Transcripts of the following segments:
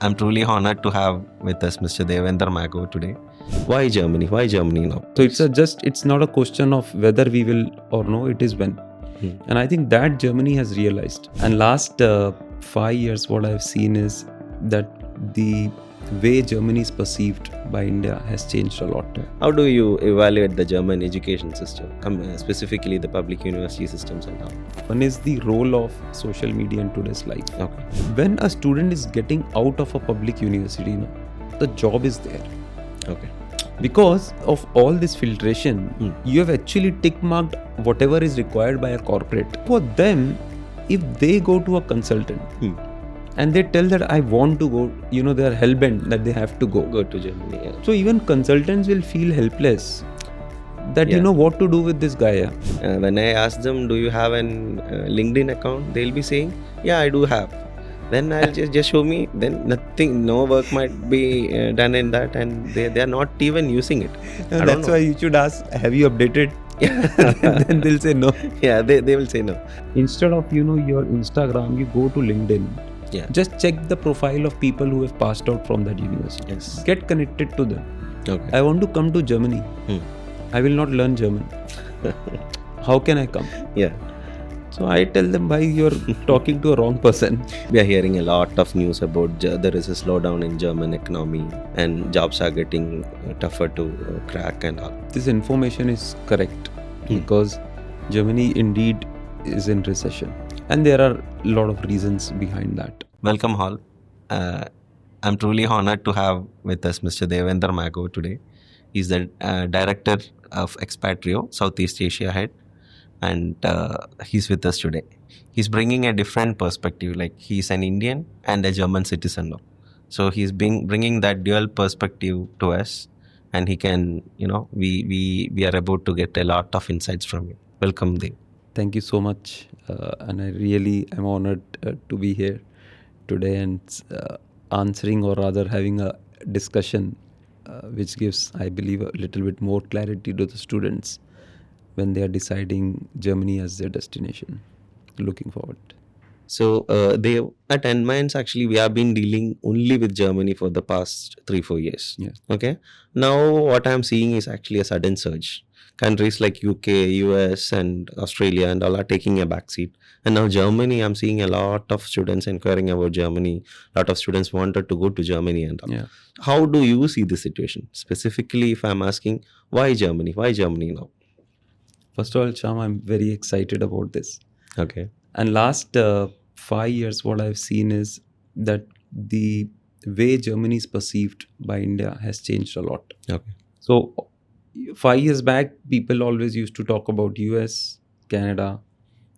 I'm truly honored to have with us Mr. Devender Maggo today. Why Germany? Why Germany now? So it's not a question of whether we will or no, it is when. And I think that Germany has realized. And last 5 years, what I've seen is that the way Germany is perceived by India has changed a lot. How do you evaluate the German education system, specifically the public university systems and all? One is the role of social media in today's life. Okay. When a student is getting out of a public university, the job is there. Okay. Because of all this filtration, you have actually tick marked whatever is required by a corporate. For them, if they go to a consultant and they tell that I want to go, they are hell-bent that they have to go to Germany. Yeah. So even consultants will feel helpless that what to do with this guy. When I ask them, do you have an LinkedIn account? They'll be saying, yeah, I do have. Then I'll just show me. Then nothing, no work might be done in that, and they are not even using it. That's why you should ask, have you updated? Then they'll say no. Yeah, they will say no. Instead of your Instagram, you go to LinkedIn. Yeah. Just check the profile of people who have passed out from that university. Yes. Get connected to them. Okay. I want to come to Germany. I will not learn German. How can I come? Yeah. So I tell them, why you're talking to a wrong person. We are hearing a lot of news about there is a slowdown in German economy and jobs are getting tougher to crack and all. This information is correct because Germany indeed is in recession. And there are a lot of reasons behind that. Welcome all. I'm truly honored to have with us Mr. Devender Maggo today. He's the director of Expatrio, Southeast Asia head. And he's with us today. He's bringing a different perspective, like he's an Indian and a German citizen now. So he's bringing that dual perspective to us, and he can, we are about to get a lot of insights from you. Welcome, Dev. Thank you so much. And I really am honored to be here today and answering, or rather having a discussion which gives, I believe, a little bit more clarity to the students when they are deciding Germany as their destination. Looking forward. So they at Enmindz, actually, we have been dealing only with Germany for the past 3-4 years. Yeah. Okay. Now what I'm seeing is actually a sudden surge. Countries like UK, US and Australia and all are taking a backseat. And now Germany, I'm seeing a lot of students inquiring about Germany. A lot of students wanted to go to Germany and all. Yeah. How do you see the situation? Specifically, if I'm asking, why Germany? Why Germany now? First of all, Shyam, I'm very excited about this. Okay. And last 5 years, what I've seen is that the way Germany is perceived by India has changed a lot. Okay. So 5 years back, people always used to talk about US, Canada,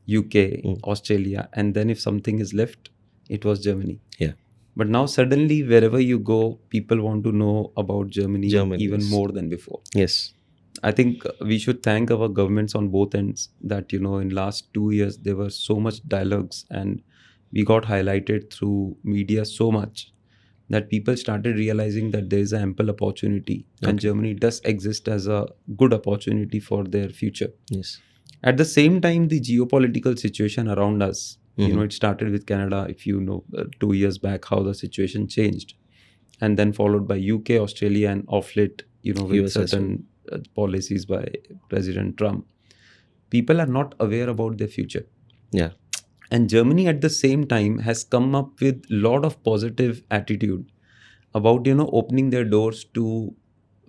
UK, Australia, and then if something is left, it was Germany. Yeah. But now suddenly, wherever you go, people want to know about Germany even more than before. Yes. I think we should thank our governments on both ends that, in last 2 years, there were so much dialogues and we got highlighted through media so much that people started realizing that there is an ample opportunity and Germany does exist as a good opportunity for their future. Yes. At the same time, the geopolitical situation around us, it started with Canada, if 2 years back, how the situation changed. And then followed by UK, Australia and off late, with certain policies by President Trump. People are not aware about their future. Yeah. And Germany at the same time has come up with a lot of positive attitude about, opening their doors to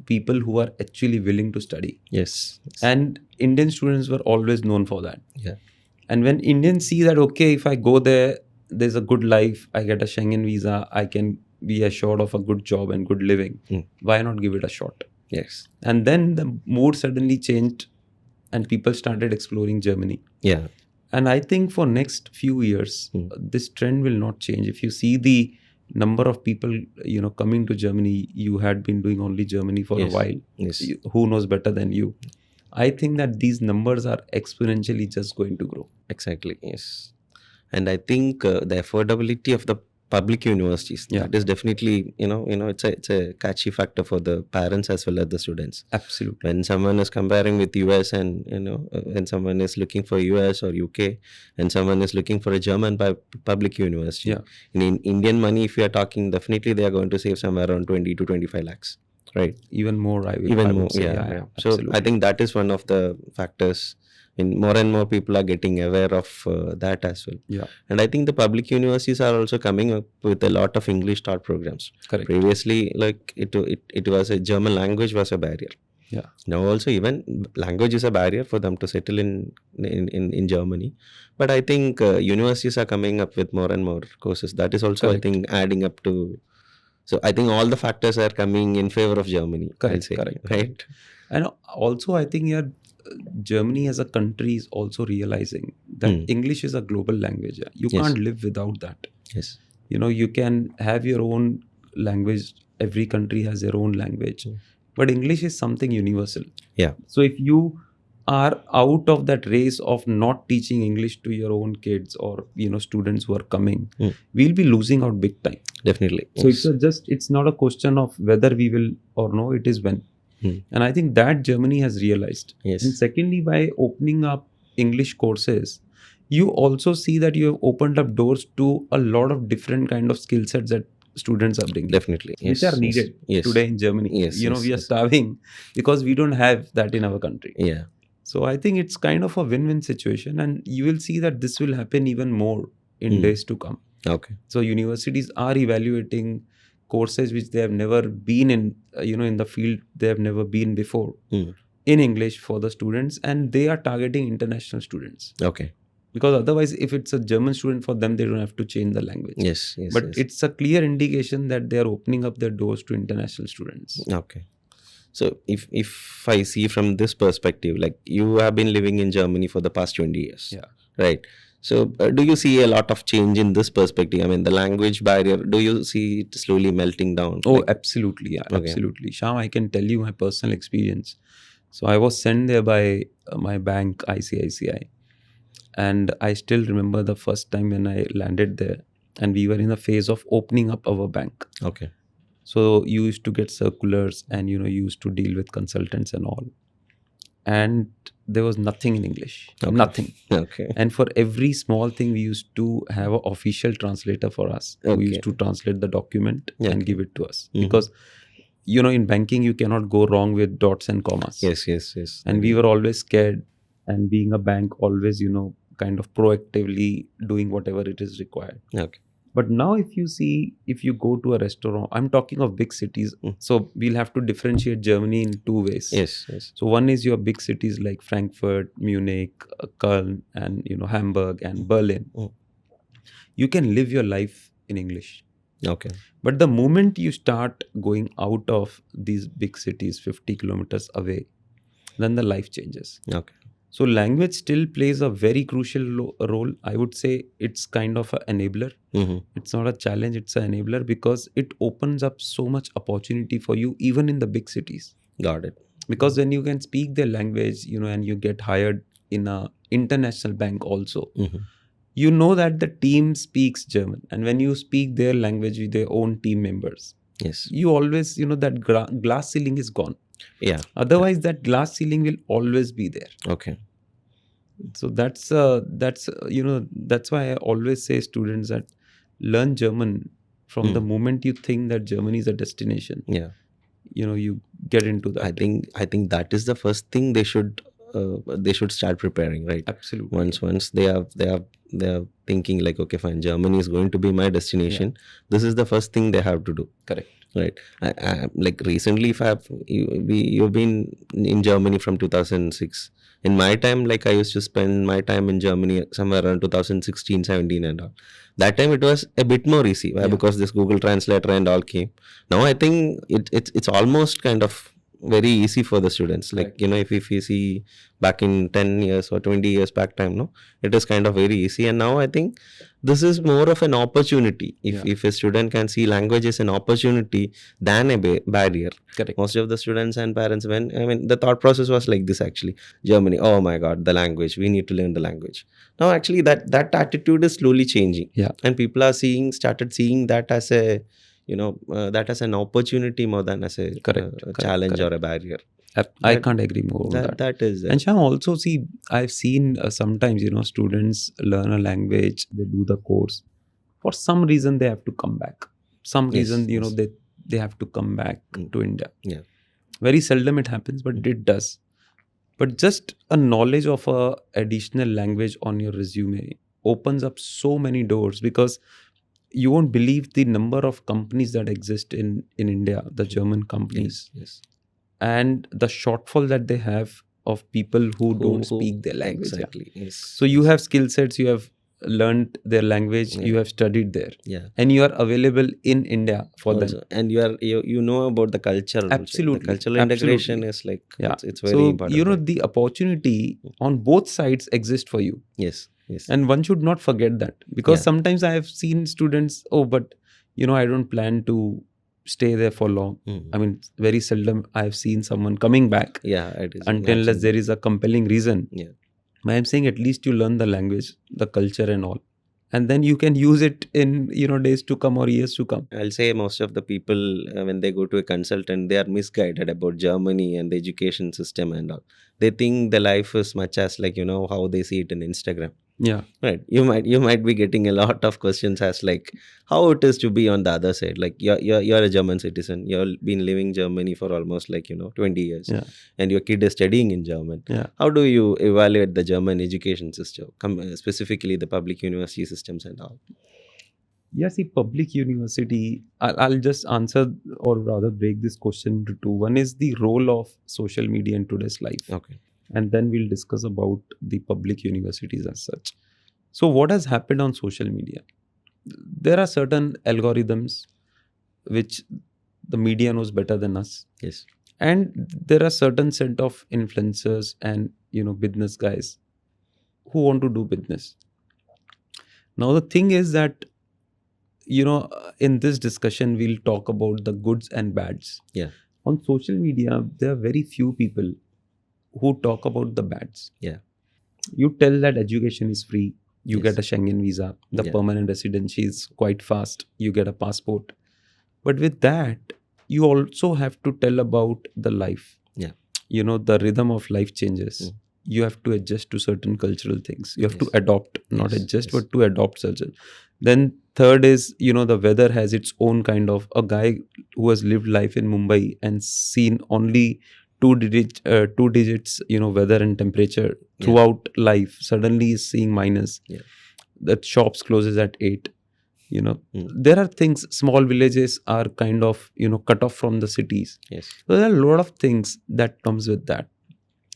people who are actually willing to study. Yes. And Indian students were always known for that. Yeah. And when Indians see that, okay, if I go there, there's a good life, I get a Schengen visa, I can be assured of a good job and good living. Why not give it a shot? Yes. And then the mood suddenly changed and people started exploring Germany. Yeah. And I think for next few years, this trend will not change. If you see the number of people, coming to Germany, you had been doing only Germany for a while. Yes. Who knows better than you? I think that these numbers are exponentially just going to grow. Exactly. Yes. And I think the affordability of the public universities. Yeah. That is definitely, it's a catchy factor for the parents as well as the students. Absolutely. When someone is comparing with US, and when someone is looking for US or UK, and someone is looking for a German public university, Yeah. in Indian money, if you are talking, definitely they are going to save somewhere around 20 to 25 lakhs, right? Even more, I Even would more, say. yeah. So Absolutely. I think that is one of the factors. More and more people are getting aware of that as well. Yeah. And I think the public universities are also coming up with a lot of English taught programs. Correct. Previously, like it was a German language was a barrier. Yeah. Now also even language is a barrier for them to settle in Germany. But I think universities are coming up with more and more courses. That is also, Correct. I think, adding up to. So I think all the factors are coming in favor of Germany. Correct. I'll say, Correct. right? And also, I think Germany as a country is also realizing that English is a global language. You Yes. can't live without that. Yes. You can have your own language. Every country has their own language. But English is something universal. Yeah. So if you are out of that race of not teaching English to your own kids or students who are coming, we'll be losing out big time. Definitely. So Yes. it's not a question of whether we will or no, it is when. And I think that Germany has realized. Yes. And secondly, by opening up English courses, you also see that you have opened up doors to a lot of different kind of skill sets that students are bringing. Definitely. Yes. Which are needed Yes. today in Germany. Yes. We are starving because we don't have that in our country. Yeah. So I think it's kind of a win-win situation, and you will see that this will happen even more in days to come. Okay. So universities are evaluating courses which they have never been in, in the field they have never been before in English for the students, and they are targeting international students. Okay. Because otherwise, if it's a German student, for them, they don't have to change the language. Yes. Yes. But yes. it's a clear indication that they are opening up their doors to international students. Okay. So if I see from this perspective, like you have been living in Germany for the past 20 years. Yeah. Right. So do you see a lot of change in this perspective? I mean, the language barrier, do you see it slowly melting down? Oh, Like, absolutely. Yeah, Okay. absolutely. Sham, I can tell you my personal experience. So I was sent there by my bank, ICICI. And I still remember the first time when I landed there, and we were in a phase of opening up our bank. okay. So you used to get circulars, and you used to deal with consultants and all. And there was nothing in English. Okay. Nothing. Okay. And for every small thing, we used to have an official translator for us who Okay. used to translate the document Yeah, and okay. give it to us. Mhm. Because, in banking, you cannot go wrong with dots and commas. Yes. Yes. Yes. And we were always scared. And being a bank, always, kind of proactively doing whatever it is required. Okay. But now if you go to a restaurant, I'm talking of big cities. So we'll have to differentiate Germany in two ways. Yes. Yes. So one is your big cities like Frankfurt, Munich, Köln, and Hamburg and Berlin. You can live your life in English. Okay. But the moment you start going out of these big cities, 50 kilometers away, then the life changes. Okay. So language still plays a very crucial role. I would say it's kind of an enabler. Mm-hmm. It's not a challenge, it's an enabler, because it opens up so much opportunity for you even in the big cities. Got it. Because when you can speak their language, and you get hired in a international bank also, Mm-hmm. you know that the team speaks German. And when you speak their language with their own team members, Yes. you always, that glass ceiling is gone. Yeah. Otherwise, that glass ceiling will always be there. Okay. So that's why I always say students that learn German from the moment you think that Germany is a destination. Yeah. You get into that. I think that is the first thing they should start preparing, right? Absolutely. Once they are thinking like, okay, fine, Germany is going to be my destination. This is the first thing they have to do. Correct. Right. I like recently, if you've been in Germany from 2006. In my time, like I used to spend my time in Germany somewhere around 2016, 17 and all. That time it was a bit more easy. Why? Because this Google Translator and all came. Now I think it's almost kind of very easy for the students. Like, Correct. If you see back in 10 years or 20 years back time, no, it is kind of very easy. And now I think this is more of an opportunity. If a student can see language as an opportunity than a barrier. Correct. Most of the students and parents, the thought process was like this actually. Germany, oh my God, the language, we need to learn the language. Now actually that attitude is slowly changing. Yeah. And people are started seeing that as a, that as an opportunity more than as a challenge or a barrier. I can't agree more on that. That is it. And Sham, also see, I've seen sometimes, students learn a language, they do the course. For some reason, they have to come back. Some reason, they have to come back to India. Yeah. Very seldom it happens, but it does. But just a knowledge of a additional language on your resume opens up so many doors, because you won't believe the number of companies that exist in India, the German companies. Yes. And the shortfall that they have of people who don't speak their language. Exactly. Yes. So you have skill sets, you have learned their language, you have studied there, and you are available in India for also, them. And you know about the culture. Absolutely. The cultural integration is like, it's very so, important. The opportunity on both sides exists for you. Yes. And one should not forget that, because sometimes I have seen students, but I don't plan to stay there for long. I mean, very seldom I have seen someone coming back. Yeah, it is. Until unless there is a compelling reason. Yeah. I am saying at least you learn the language, the culture and all. And then you can use it in, days to come or years to come. I'll say most of the people, when they go to a consultant, they are misguided about Germany and the education system and all. They think the life is much as like, how they see it in Instagram. Yeah. Right. You might be getting a lot of questions as like how it is to be on the other side. Like you're a German citizen. You've been living Germany for almost 20 years. Yeah. And your kid is studying in German. Yeah. How do you evaluate the German education system, specifically the public university systems and all? Yeah, see, public university, I'll just answer, or rather break this question into two. One is the role of social media in today's life. Okay. And then we'll discuss about the public universities as such. So what has happened on social media? There are certain algorithms which the media knows better than us. Yes. And there are certain set of influencers and, business guys who want to do business. Now, the thing is that, in this discussion, we'll talk about the goods and bads. Yeah. On social media, there are very few people who talk about the bads. Yeah. You tell that education is free, you get a Schengen visa, the permanent residency is quite fast, you get a passport. But with that, you also have to tell about the life. Yeah. The rhythm of life changes. You have to adjust to certain cultural things. You have to adopt, not adjust, but to adopt certain. Then third is, the weather has its own kind of, a guy who has lived life in Mumbai and seen only two digits, weather and temperature throughout life, suddenly is seeing minus. Yeah. That shops closes at 8. There are things, small villages are kind of, cut off from the cities. Yes. So there are a lot of things that comes with that.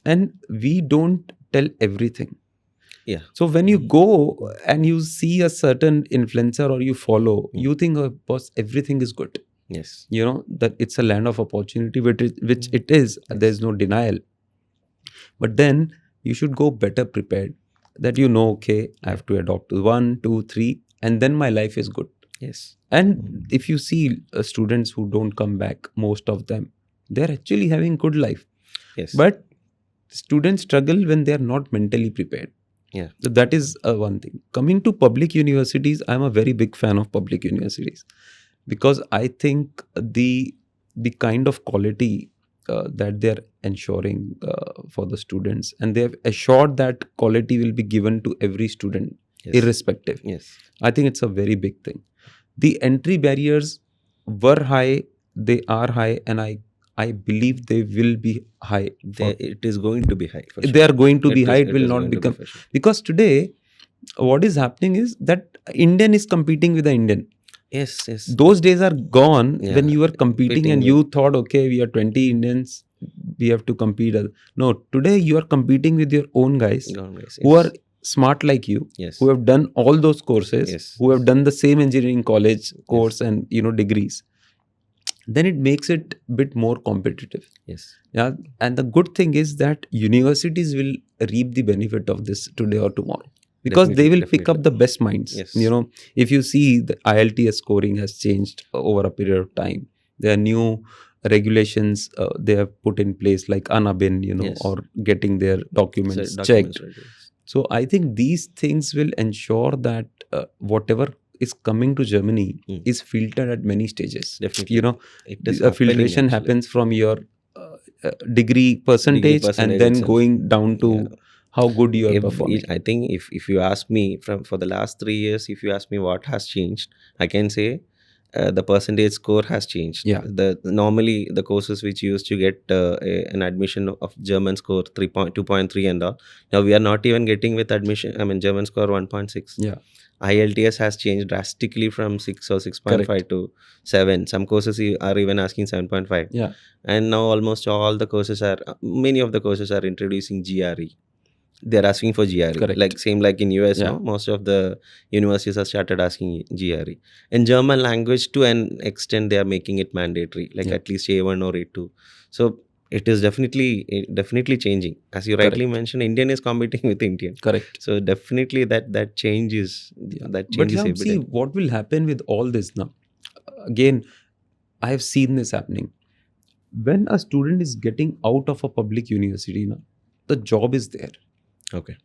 And we don't tell everything. Yeah. So when you go and you see a certain influencer or you follow, you think, oh, boss, everything is good. Yes. That it's a land of opportunity, which it is. Yes. There's no denial. But then you should go better prepared. That okay, I have to adopt 1, 2, 3, and then my life is good. Yes. And if you see students who don't come back, most of them, they're actually having good life. Yes. But students struggle when they are not mentally prepared. Yeah. So that is one thing. Coming to public universities, I'm a very big fan of public universities. Because I think the kind of quality that they are ensuring for the students, and they have assured that quality will be given to every student, irrespective. Yes. I think it's a very big thing. The entry barriers were high, they are high, and I believe they will be high. It is going to be high. For sure. They are going to be high. It will not become. Sure. Because today, what is happening is that Indian is competing with the Indian. Yes. Those days are gone when you were competing and you thought, okay, we are 20 Indians, we have to compete. No, today you are competing with your own guys who are smart like you, who have done all those courses, who have done the same engineering college course and degrees. then it makes it a bit more competitive. Yes. Yeah, and the good thing is that universities will reap the benefit of this today or tomorrow, because they will pick up the best minds. Yes. If you see, the IELTS scoring has changed over a period of time. There are new regulations they have put in place, like Anabin, Yes. or getting their documents checked. So I think these things will ensure that whatever is coming to Germany is filtered at many stages. Definitely. It is filtration happens from your degree percentage and then itself. going down to how good you are performing. I think if you ask me for the last 3 years, if you ask me what has changed, I can say the percentage score has changed. Yeah. Normally the courses which used to get an admission of German score 2.3 and all, now we are not even getting with admission. I mean German score 1.6. Yeah. IELTS has changed drastically from 6 or 6.5 to 7. Some courses are even asking 7.5. Yeah. And now almost all the courses many of the courses are introducing GRE. They're asking for GRE. Correct. Like in US, Yeah. no? Most of the universities have started asking GRE. In German language, to an extent, they are making it mandatory, like at least A1 or A2. So it is definitely changing. As you rightly mentioned, Indian is competing with Indian. Correct. So definitely that changes. That But changes. see, what will happen with all this now? Again, I have seen this happening. When a student is getting out of a public university now, the job is there. Okay.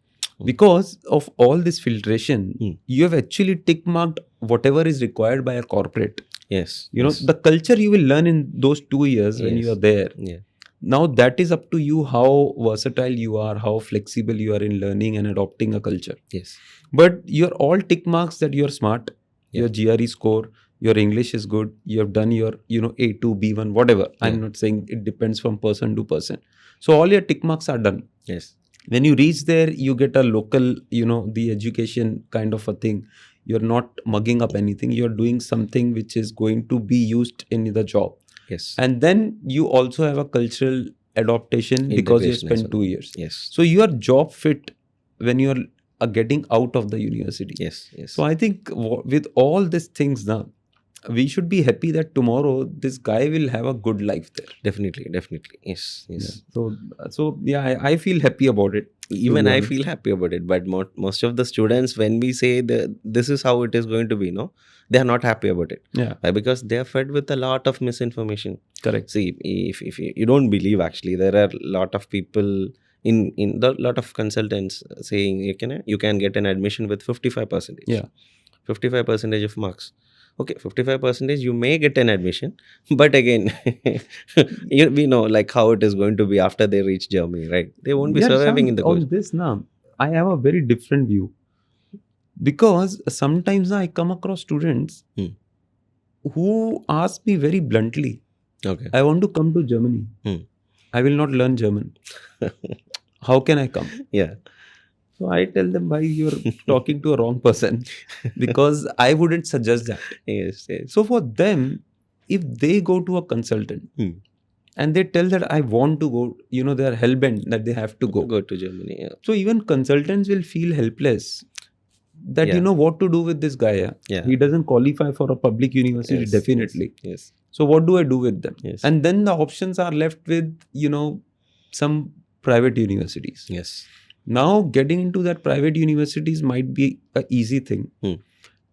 Because of all this filtration, you have actually tick marked whatever is required by a corporate. Yes. The culture you will learn in those 2 years when you are there. Yeah. Now that is up to you how versatile you are, how flexible you are in learning and adopting a culture. Yes. But you're all tick marks that you're smart, your GRE score, your English is good, you have done your, A2, B1, whatever. I'm not saying it depends from person to person. So all your tick marks are done. Yes. When you reach there, you get a local, the education kind of a thing. You're not mugging up anything. You're doing something which is going to be used in the job. Yes. And then you also have a cultural adaptation because you spent 2 years. Yes. So you are job fit when you are getting out of the university. Yes. So I think with all these things now, we should be happy that tomorrow this guy will have a good life there. Definitely. Yes. Yeah. So I feel happy about it. Even I feel happy about it. But most of the students, when we say this is how it is going to be, they are not happy about it. Yeah. Because they are fed with a lot of misinformation. Correct. See, if you don't believe, actually, there are a lot of people in the lot of consultants saying you can get an admission with 55%. Yeah. 55% of marks. Okay, 55% you may get an admission, but again, we know like how it is going to be after they reach Germany, right? They won't be surviving in the course. On this now, I have a very different view, because sometimes I come across students who ask me very bluntly, okay, I want to come to Germany. I will not learn German. How can I come? Yeah. So I tell them, why you're talking to a wrong person, because I wouldn't suggest that. Yes. So for them, if they go to a consultant and they tell that I want to go, they are hell-bent that they have to go to Germany. Yeah. So even consultants will feel helpless that what to do with this guy. Yeah. He doesn't qualify for a public university, definitely. Yes. So what do I do with them? Yes. And then the options are left with, some private universities. Yes. Now, getting into that private universities might be an easy thing.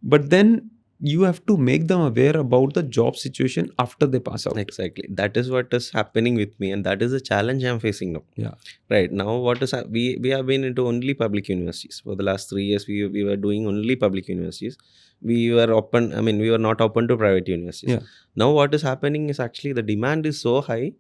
But then you have to make them aware about the job situation after they pass out. Exactly. That is what is happening with me, and that is the challenge I'm facing now. Yeah. Right. Now, we have been into only public universities. For the last 3 years, we were doing only public universities. We were not open to private universities. Yeah. Now, what is happening is actually the demand is so high.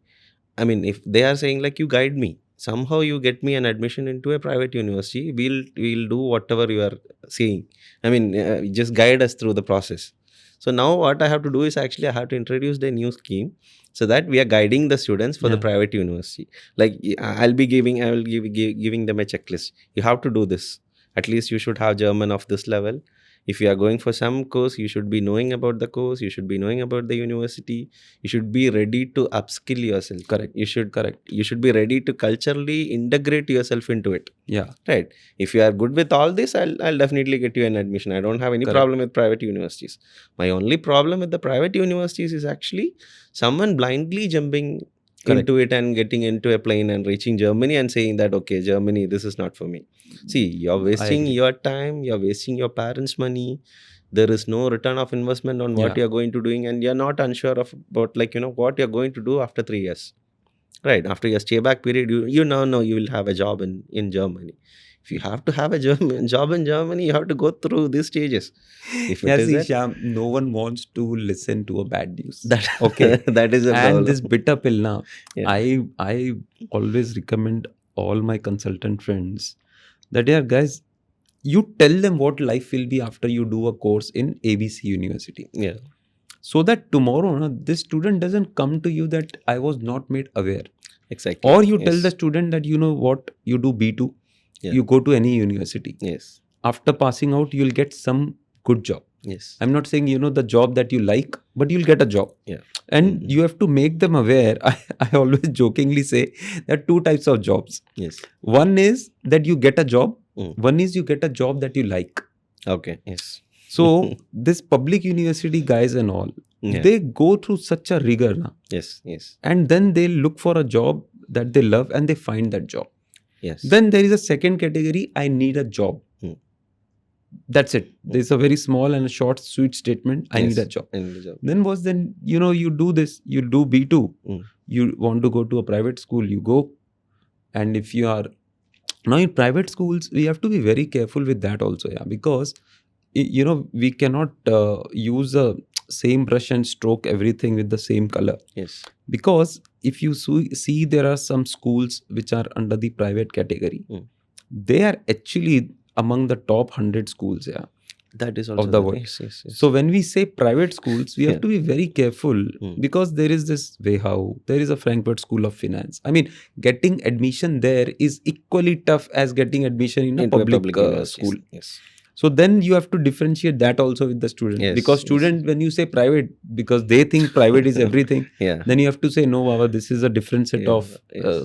I mean, if they are saying like, you guide me, somehow you get me an admission into a private university, we'll do whatever you are saying. I mean, just guide us through the process. So now what I have to do is actually I have to introduce the new scheme so that we are guiding the students for the private university. Like I will be giving them a checklist. You have to do this. At least you should have German of this level. If you are going for some course, you should be knowing about the course, you should be knowing about the university, you should be ready to upskill yourself. Correct. You should be ready to culturally integrate yourself into it. Yeah. Right. If you are good with all this, I'll definitely get you an admission. I don't have any problem with private universities. My only problem with the private universities is actually someone blindly jumping into it and getting into a plane and reaching Germany and saying that, okay, Germany, this is not for me. See, you're wasting your time, you're wasting your parents' money. There is no return of investment on what you're going to doing, and you're not unsure about what you're going to do after 3 years. Right. After your stay back period, you now know you will have a job in Germany. If you have to have a job in Germany, you have to go through these stages. If it is Shyam, no one wants to listen to a bad news. that is a problem. And this bitter pill now, I always recommend all my consultant friends that, guys, you tell them what life will be after you do a course in ABC University. Yeah. So that tomorrow, this student doesn't come to you that I was not made aware. Exactly. Or you tell the student that, you know what, you do B2, you go to any university. Yes. After passing out, you'll get some good job. Yes. I'm not saying, the job that you like, but you'll get a job. Yeah. And you have to make them aware. I always jokingly say there are two types of jobs. Yes. One is that you get a job. One is you get a job that you like. Okay. Yes. So this public university guys and all, they go through such a rigor now. Yes. Yes. And then they look for a job that they love and they find that job. Yes. Then there is a second category, I need a job. That's it. There's a very small and a short, sweet statement. I need a job. Then you do this, you do B2. You want to go to a private school, you go. And if you are now in private schools, we have to be very careful with that also, because we cannot use the same brush and stroke everything with the same color. Yes. Because if you see there are some schools which are under the private category, they are actually among the top 100 schools, that is also of the world. Yes. So when we say private schools, we have to be very careful because there is this WHU, there is a Frankfurt School of Finance. I mean, getting admission there is equally tough as getting admission in a public school. Yes. So then you have to differentiate that also with the student. Because student, when you say private, because they think private is everything, then you have to say, no, Baba, this is a different set of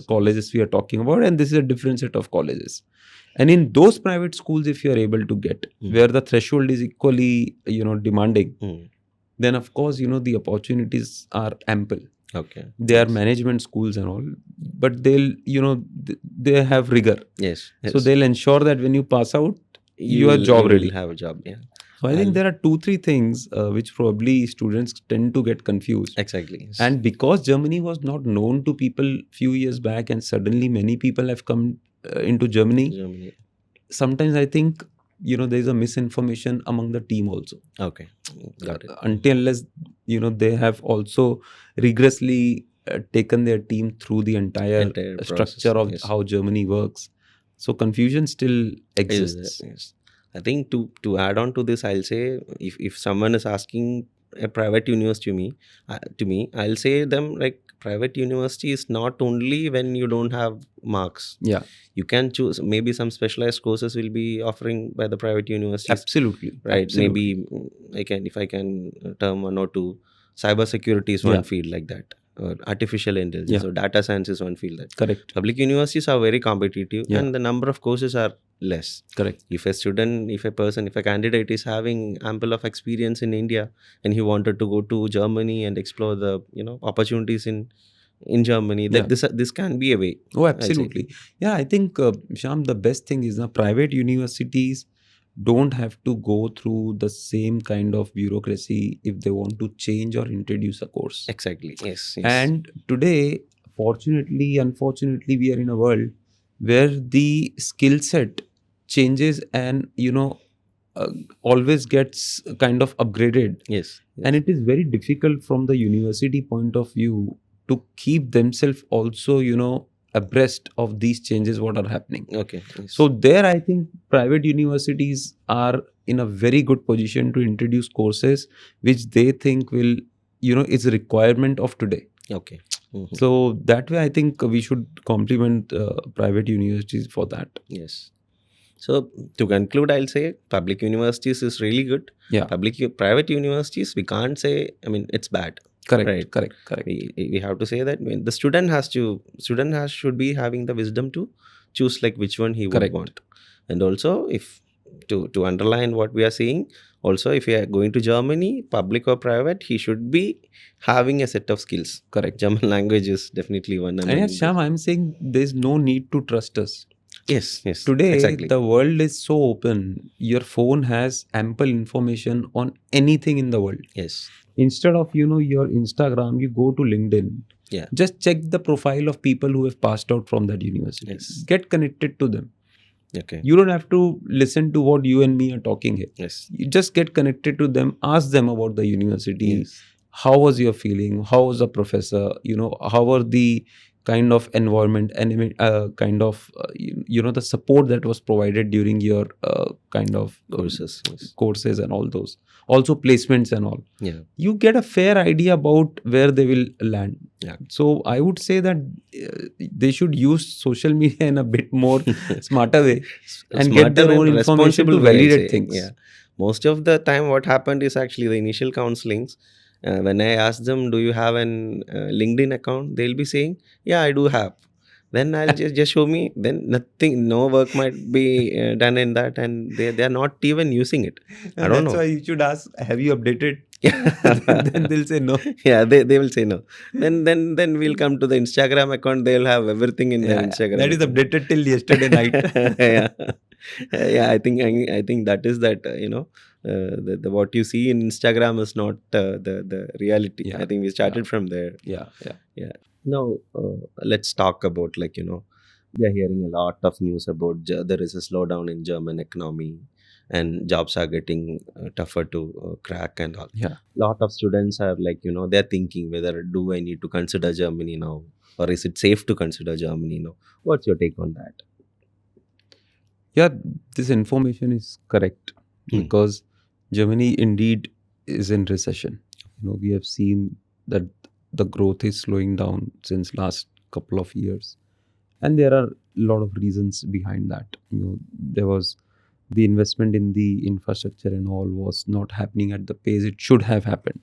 colleges we are talking about, and this is a different set of colleges. And in those private schools, if you are able to get, where the threshold is equally, demanding, then of course, the opportunities are ample. Okay. They are management schools and all, but they'll, they have rigor. Yes. So they'll ensure that when you pass out, you are job ready. Have a job. Yeah. So I think there are 2-3 things which probably students tend to get confused. Exactly. Yes. And because Germany was not known to people few years back, and suddenly many people have come into Germany. Sometimes I think there is a misinformation among the team also. Okay, got it. Until unless they have also rigorously taken their team through the entire structure of how Germany works. So confusion still exists. Yes. I think to add on to this, I'll say if someone is asking a private university to me, I'll say them like private university is not only when you don't have marks. Yeah. You can choose, maybe some specialized courses will be offering by the private universities. Absolutely. Right. Absolutely. Maybe if I can term one or two, cybersecurity is one field like that. Or artificial intelligence or data science is one field that. Correct. Public universities are very competitive and the number of courses are less. Correct. If a candidate is having ample of experience in India and he wanted to go to Germany and explore the opportunities in Germany, that this can be a way. Oh, absolutely. Yeah, I think Shyam, the best thing is private universities don't have to go through the same kind of bureaucracy if they want to change or introduce a course. Exactly. Yes. And today, unfortunately, we are in a world where the skill set changes and always gets kind of upgraded. Yes. And it is very difficult from the university point of view to keep themselves also abreast of these changes what are happening. Okay. Yes. So there I think private universities are in a very good position to introduce courses which they think will is a requirement of today. Okay. Mm-hmm. So that way I think we should compliment private universities for that. Yes. So to conclude, I'll say public universities is really good. Yeah. Private universities, we can't say, I mean, it's bad. Correct. Right. Correct. We have to say that when the student should be having the wisdom to choose like which one he would Correct. want. And also, if to underline what we are saying, also if you are going to Germany, public or private, he should be having a set of skills. Correct. German language is definitely one. And yes, Shyam, I'm saying there's no need to trust us. Yes. Today, exactly. the world is so open. Your phone has ample information on anything in the world. Yes. Instead of, your Instagram, you go to LinkedIn. Yeah. Just check the profile of people who have passed out from that university. Yes. Get connected to them. Okay. You don't have to listen to what you and me are talking here. Yes. You just get connected to them. Ask them about the university. Yes. How was your feeling? How was the professor? How were the kind of environment and kind of the support that was provided during your kind of courses and all those, also placements and all. Yeah, you get a fair idea about where they will land. Yeah. So I would say that they should use social media in a bit more smarter way and get their own information to validate things. Yeah, most of the time what happened is actually the initial counselings. When I ask them, do you have an LinkedIn account? They'll be saying, yeah, I do have. Then I'll just show me. Then nothing, no work might be done in that, and they are not even using it. I don't know. That's why you should ask, have you updated? Then they'll say no. Yeah, they will say no. Then we'll come to the Instagram account. They'll have everything in the Instagram. That is updated till yesterday night. Yeah. I think that is that. The what you see in Instagram is not the reality. Yeah. I think we started from there. Yeah. Now let's talk about we are hearing a lot of news about there is a slowdown in German economy and jobs are getting tougher to crack and all. Yeah. Lot of students are they're thinking whether do I need to consider Germany now or is it safe to consider Germany now? What's your take on that? Yeah, this information is correct because Germany indeed is in recession. We have seen that the growth is slowing down since last couple of years, and there are a lot of reasons behind that. There was the investment in the infrastructure and all was not happening at the pace it should have happened.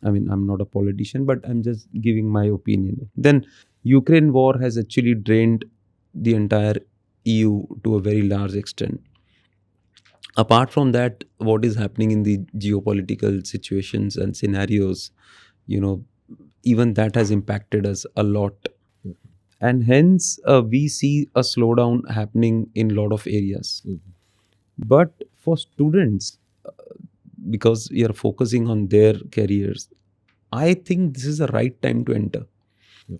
I mean, I'm not a politician, but I'm just giving my opinion. Then Ukraine war has actually drained the entire EU to a very large extent. Apart from that, what is happening in the geopolitical situations and scenarios, even that has impacted us a lot. And hence, we see a slowdown happening in a lot of areas. But for students, because we are focusing on their careers, I think this is the right time to enter.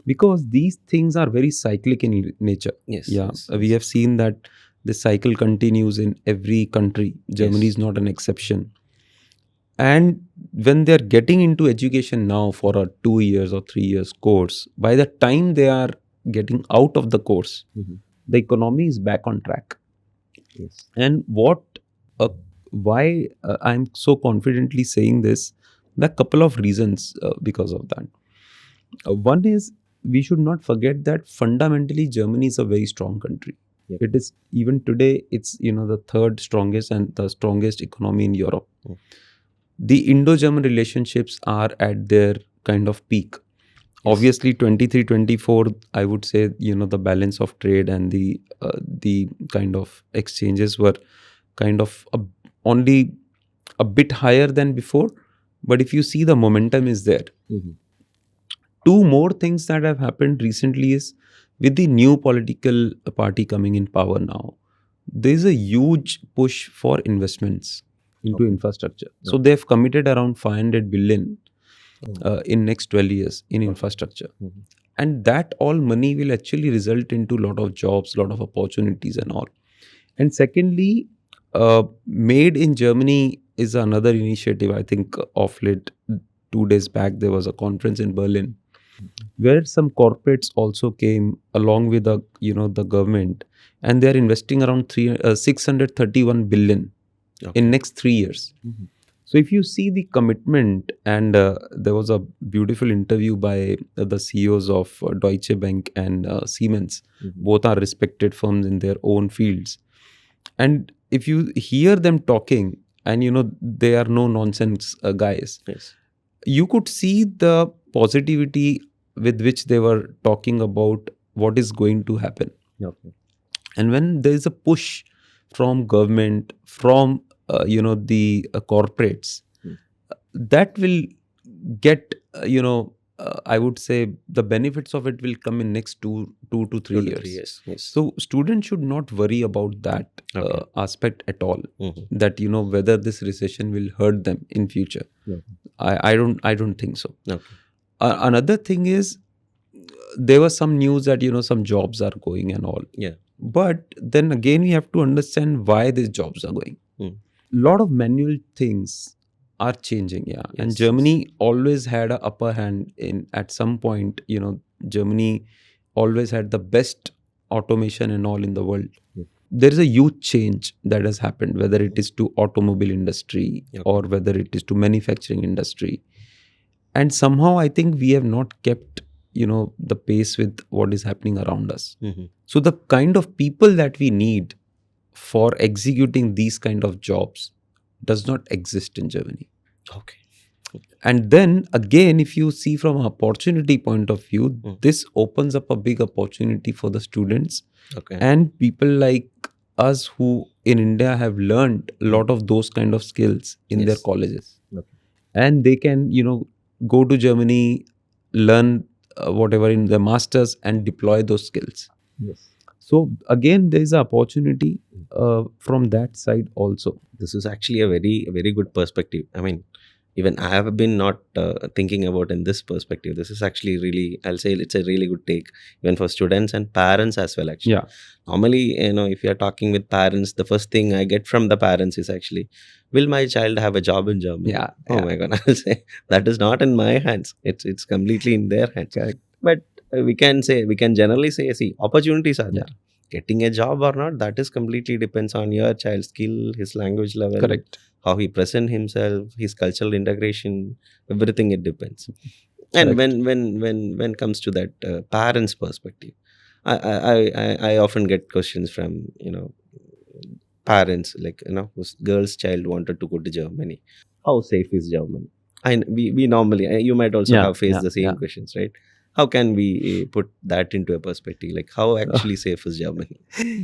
Because these things are very cyclic in nature. Yes. We have seen that the cycle continues in every country. Germany is not an exception. And when they're getting into education now for a 2 years or 3 years course, by the time they are getting out of the course, the economy is back on track. Yes. And why I'm so confidently saying this, there are a couple of reasons because of that. One is we should not forget that fundamentally Germany is a very strong country. Yep. It is even today, it's the third strongest and the strongest economy in Europe. The Indo-German relationships are at their kind of peak. Obviously, 23-24, I would say, the balance of trade and the kind of exchanges were kind of only a bit higher than before. But if you see, the momentum is there. Two more things that have happened recently is with the new political party coming in power now, there is a huge push for investments into infrastructure. So they've committed around 500 billion in next 12 years in infrastructure. And that all money will actually result into a lot of jobs, lot of opportunities and all. And secondly, Made in Germany is another initiative. I think of late, 2 days back, there was a conference in Berlin where some corporates also came along with the government, and they are investing around 631 billion in next 3 years. So if you see the commitment, and there was a beautiful interview by the CEOs of Deutsche Bank and Siemens. Both are respected firms in their own fields. And if you hear them talking, and they are no nonsense guys, Yes. you could see the positivity with which they were talking about what is going to happen. Okay. And when there is a push from government, from the corporates, that will get I would say the benefits of it will come in next two to 3 2 to 3 years. years. Yes. So students should not worry about that Okay. aspect at all. Mhm. That whether this recession will hurt them in future. Yeah. I don't think so. Okay. Another thing is, there was some news that some jobs are going and all. Yeah. But then again, we have to understand why these jobs are going. Lot of manual things are changing. And Yes. Germany always had a upper hand in, at some point, Germany always had the best automation and all in the world. There is a huge change that has happened, whether it is to automobile industry or whether it is to manufacturing industry. And somehow I think we have not kept the pace with what is happening around us. So the kind of people that we need for executing these kind of jobs does not exist in Germany. Okay. And then again, if you see from an opportunity point of view, this opens up a big opportunity for the students. Okay. And people like us who in India have learned a lot of those kind of skills in their colleges. Okay. And they can go to Germany, learn whatever in the masters and deploy those skills. Yes. So again, there is an opportunity from that side also. This is actually a very good perspective. I mean, even I have been not thinking about in this perspective. This is actually really, I'll say it's a really good take, even for students and parents as well, actually. Yeah. Normally, if you're talking with parents, the first thing I get from the parents is actually, will my child have a job in Germany? Yeah. Oh my God, I'll say that is not in my hands. It's completely in their hands. Correct. But we can generally say, see, opportunities are there. Yeah. Getting a job or not, that is completely depends on your child's skill, his language level, Correct. how he present himself, his cultural integration, everything, it depends. And Correct. when comes to that parents' perspective, I often get questions from parents, like whose girl's child wanted to go to Germany. How safe is Germany? And we normally, you might also have faced the same questions, right? How can we put that into a perspective? Like, how actually safe is Germany?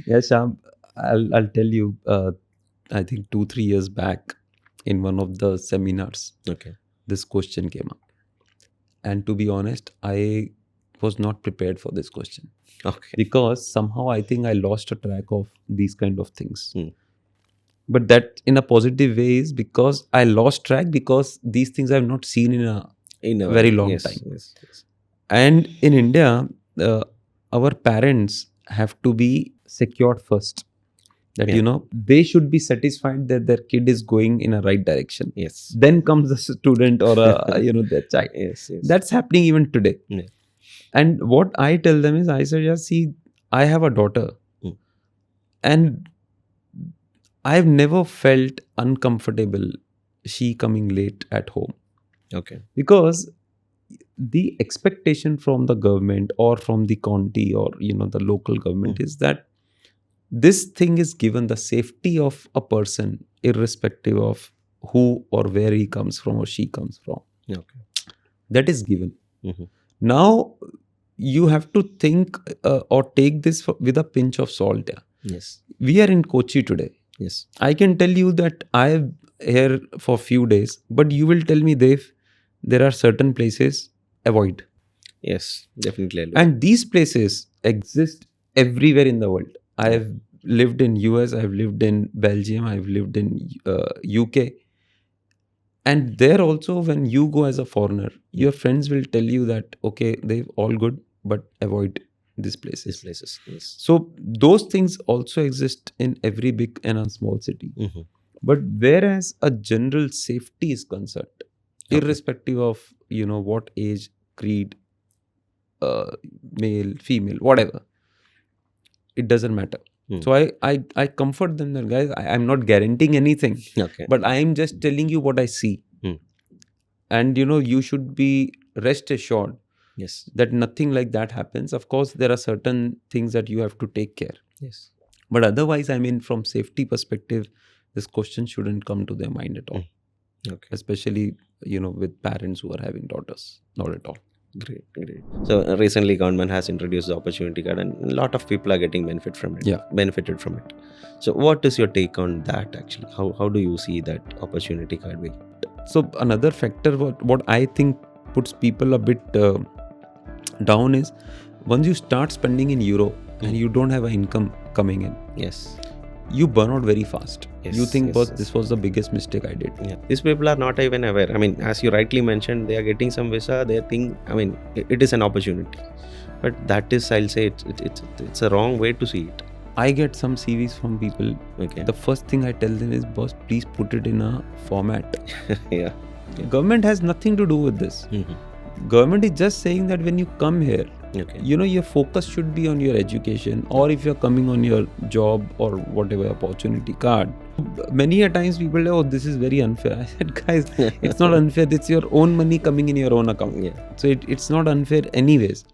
Yes, Shyam, I'll tell you. I think 2-3 years back, in one of the seminars, Okay. this question came up, and to be honest, I was not prepared for this question. Okay. Because somehow I think I lost a track of these kind of things. But that in a positive way is because I lost track, because these things I have not seen in a very long time. Yes. And in India, our parents have to be secured first. That they should be satisfied that their kid is going in a right direction. Yes. Then comes the student or their child. Yes. That's happening even today. Yeah. And what I tell them is, I say, see, I have a daughter, and I've never felt uncomfortable she coming late at home. Okay. Because the expectation from the government or from the county or the local government is that this thing is given the safety of a person irrespective of who or where he comes from or she comes from. Okay. That is given. Now you have to think or take this with a pinch of salt. Yes. We are in Kochi today. Yes. I can tell you that I am here for few days, but you will tell me, Dev, there are certain places, avoid. Yes, definitely. And these places exist everywhere in the world. I have lived in US, I have lived in Belgium, I have lived in UK. And there also, when you go as a foreigner, your friends will tell you that, okay, they're all good, but avoid these places. Yes. So those things also exist in every big and a small city. But whereas a general safety is concerned, irrespective of what age, creed, male, female, whatever, it doesn't matter. So I comfort them that, guys, I'm not guaranteeing anything, but I am just telling you what I see. And you should be rest assured that nothing like that happens. Of course, there are certain things that you have to take care. Yes. But otherwise, I mean, from safety perspective, this question shouldn't come to their mind at all. Okay. Especially, with parents who are having daughters. Not at all. Great. So recently government has introduced the opportunity card and a lot of people are getting benefited from it. So what is your take on that actually? How do you see that opportunity card way? So another factor what I think puts people a bit down is once you start spending in euro and you don't have an income coming in. Yes. You burn out very fast. Yes, You think, yes. this was the biggest mistake I did. Yeah. These people are not even aware. I mean, as you rightly mentioned, they are getting some visa. They think, I mean, it is an opportunity. But that is, I'll say, it's a wrong way to see it. I get some CVs from people. Okay. The first thing I tell them is, boss, please put it in a format. Yeah. Government has nothing to do with this. Mm-hmm. Government is just saying that when you come here, Okay. your focus should be on your education, or if you're coming on your job or whatever opportunity card. Many a times people say, oh, this is very unfair. I said, guys, it's not unfair. It's your own money coming in your own account. Yeah. So it's not unfair anyways.